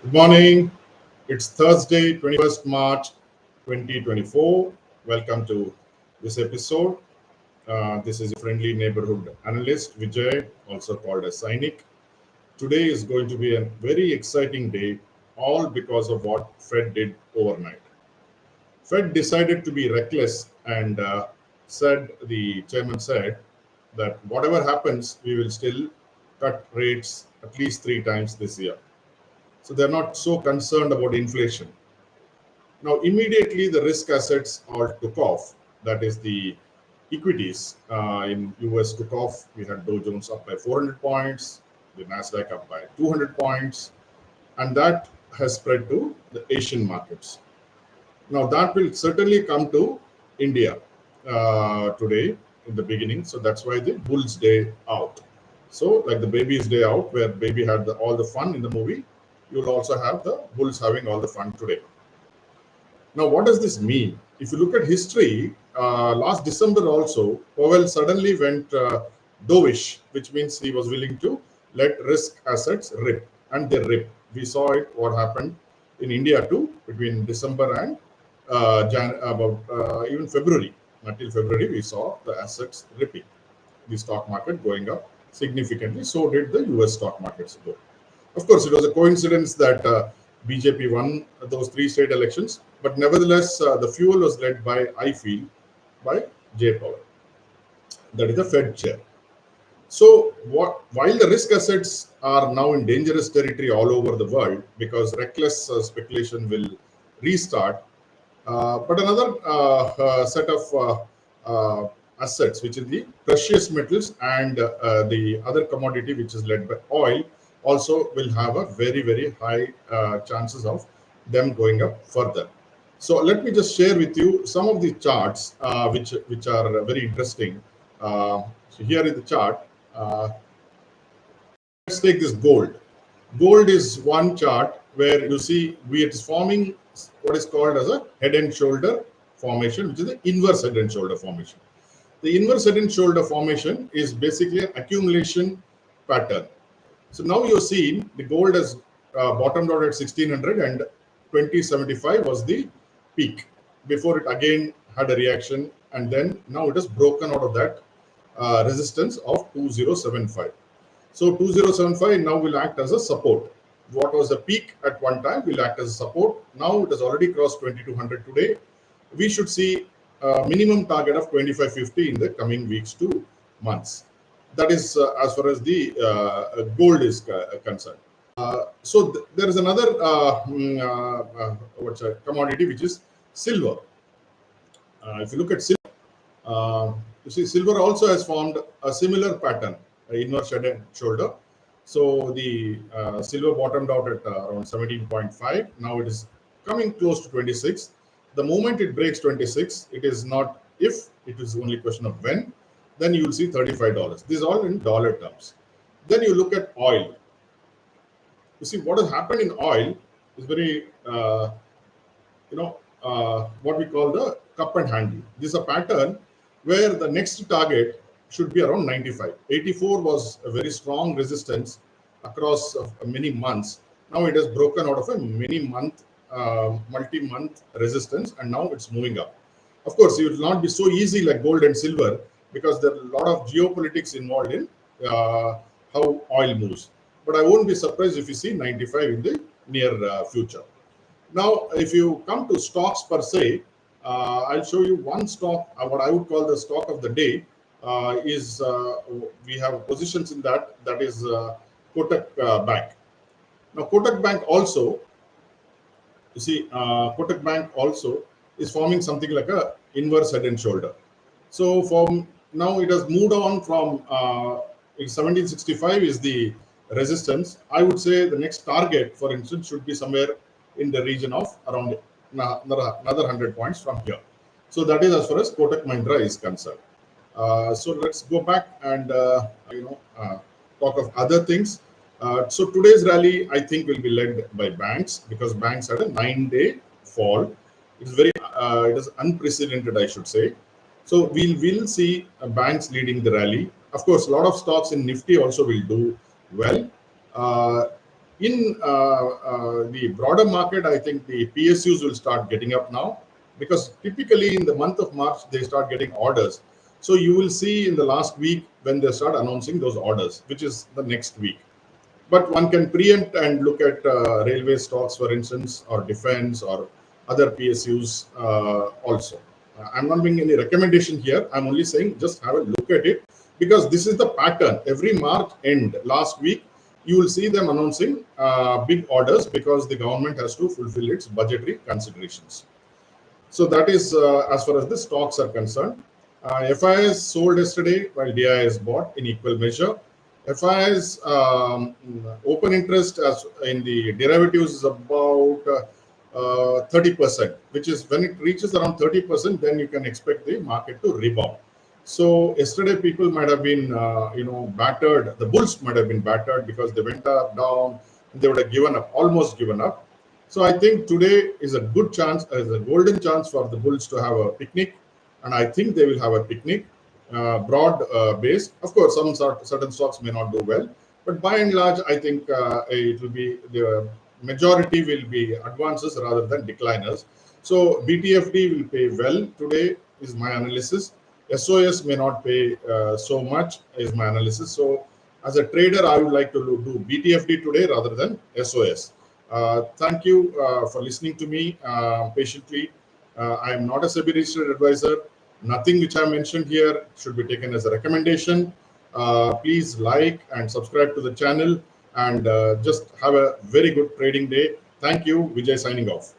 Good morning. It's Thursday, 21st March 2024. Welcome to this episode. This is your friendly neighborhood analyst, Vijay, also called as Sainik. Today is going to be a very exciting day, all because of what Fed did overnight. Fed decided to be reckless and the chairman said that whatever happens, we will still cut rates at least three times this year. So they're not so concerned about inflation. Now, immediately the risk assets all took off. That is the equities in US took off. We had Dow Jones up by 400 points, the Nasdaq up by 200 points, and that has spread to the Asian markets. Now, that will certainly come to India today in the beginning. So that's why the Bulls Day out. So, like the Baby's Day out, where baby had all the fun in the movie, you will also have the Bulls having all the fun today. Now, what does this mean? If you look at history, last December also, Powell suddenly went dovish, which means he was willing to let risk assets rip, and they rip. We saw it, what happened in India too, between December and even February. Until February, we saw the assets ripping, the stock market going up significantly. So did the US stock markets go. Of course, it was a coincidence that BJP won those three state elections, but nevertheless, the fuel was led by, I feel, by Jay Powell. That is the Fed chair. So, while the risk assets are now in dangerous territory all over the world because reckless speculation will restart, but another set of assets, which is the precious metals and the other commodity, which is led by oil, also will have a very, very high chances of them going up further. So let me just share with you some of the charts which are very interesting. So here is the chart. Let's take this gold. Gold is one chart where you see it is forming what is called as a head and shoulder formation, which is the inverse head and shoulder formation. The inverse head and shoulder formation is basically an accumulation pattern. So now you're seeing the gold has bottomed out at 1600 and 2075 was the peak before it again had a reaction, and then now it has broken out of that resistance of 2075. So 2075 now will act as a support. What was the peak at one time will act as a support. Now it has already crossed 2200 today. We should see a minimum target of 2550 in the coming weeks to months. That is as far as the gold is concerned. There is another what's a commodity, which is silver. If you look at silver, you see silver also has formed a similar pattern, inverse head and shoulder. So the silver bottomed out at around 17.5. Now it is coming close to 26. The moment it breaks 26, it is not if, it is only a question of when. Then you will see $35. This is all in dollar terms. Then you look at oil. You see what has happened in oil is very, what we call the cup and handle. This is a pattern where the next target should be around 95. 84 was a very strong resistance across many months. Now it has broken out of a multi-month resistance, and now it's moving up. Of course, it will not be so easy like gold and silver because there are a lot of geopolitics involved in how oil moves. But I won't be surprised if you see 95 in the near future. Now, if you come to stocks per se, I'll show you one stock, what I would call the stock of the day. We have positions in that is Kotak Bank. Now, Kotak Bank also, you see, Kotak Bank also is forming something like a inverse head and shoulder. So from now it has moved on from 1765 is the resistance. I would say the next target, for instance, should be somewhere in the region of around another 100 points from here. So that is as far as Kotak Mahindra is concerned. So let's go back and talk of other things. So today's rally, I think, will be led by banks because banks had a 9-day fall. It's it is unprecedented, I should say. So we will see banks leading the rally. Of course, a lot of stocks in Nifty also will do well. In the broader market, I think the PSUs will start getting up now, because typically in the month of March they start getting orders. So you will see in the last week when they start announcing those orders, which is the next week. But one can preempt and look at railway stocks, for instance, or defense or other PSUs also. I'm not making any recommendation here. I'm only saying just have a look at it, because this is the pattern. Every March end, last week, you will see them announcing big orders, because the government has to fulfill its budgetary considerations. So that is as far as the stocks are concerned. FIS sold yesterday while DIS bought in equal measure. FIS open interest as in the derivatives is about 30%, which is when it reaches around 30%, then you can expect the market to rebound. So yesterday people might have been, battered. The bulls might have been battered because they went up, down, they would have given up, almost given up. So I think today is a good chance, is a golden chance for the bulls to have a picnic, and I think they will have a picnic, broad base. Of course, certain stocks may not do well, but by and large, I think it will be the majority will be advances rather than decliners. So BTFD will pay well today, is my analysis. SOS may not pay so much, is my analysis. So as a trader, I would like to do BTFD today rather than SOS. Thank you for listening to me patiently. I am not a SEBI registered advisor. Nothing which I mentioned here should be taken as a recommendation. Please like and subscribe to the channel, and just have a very good trading day. Thank you. Vijay signing off.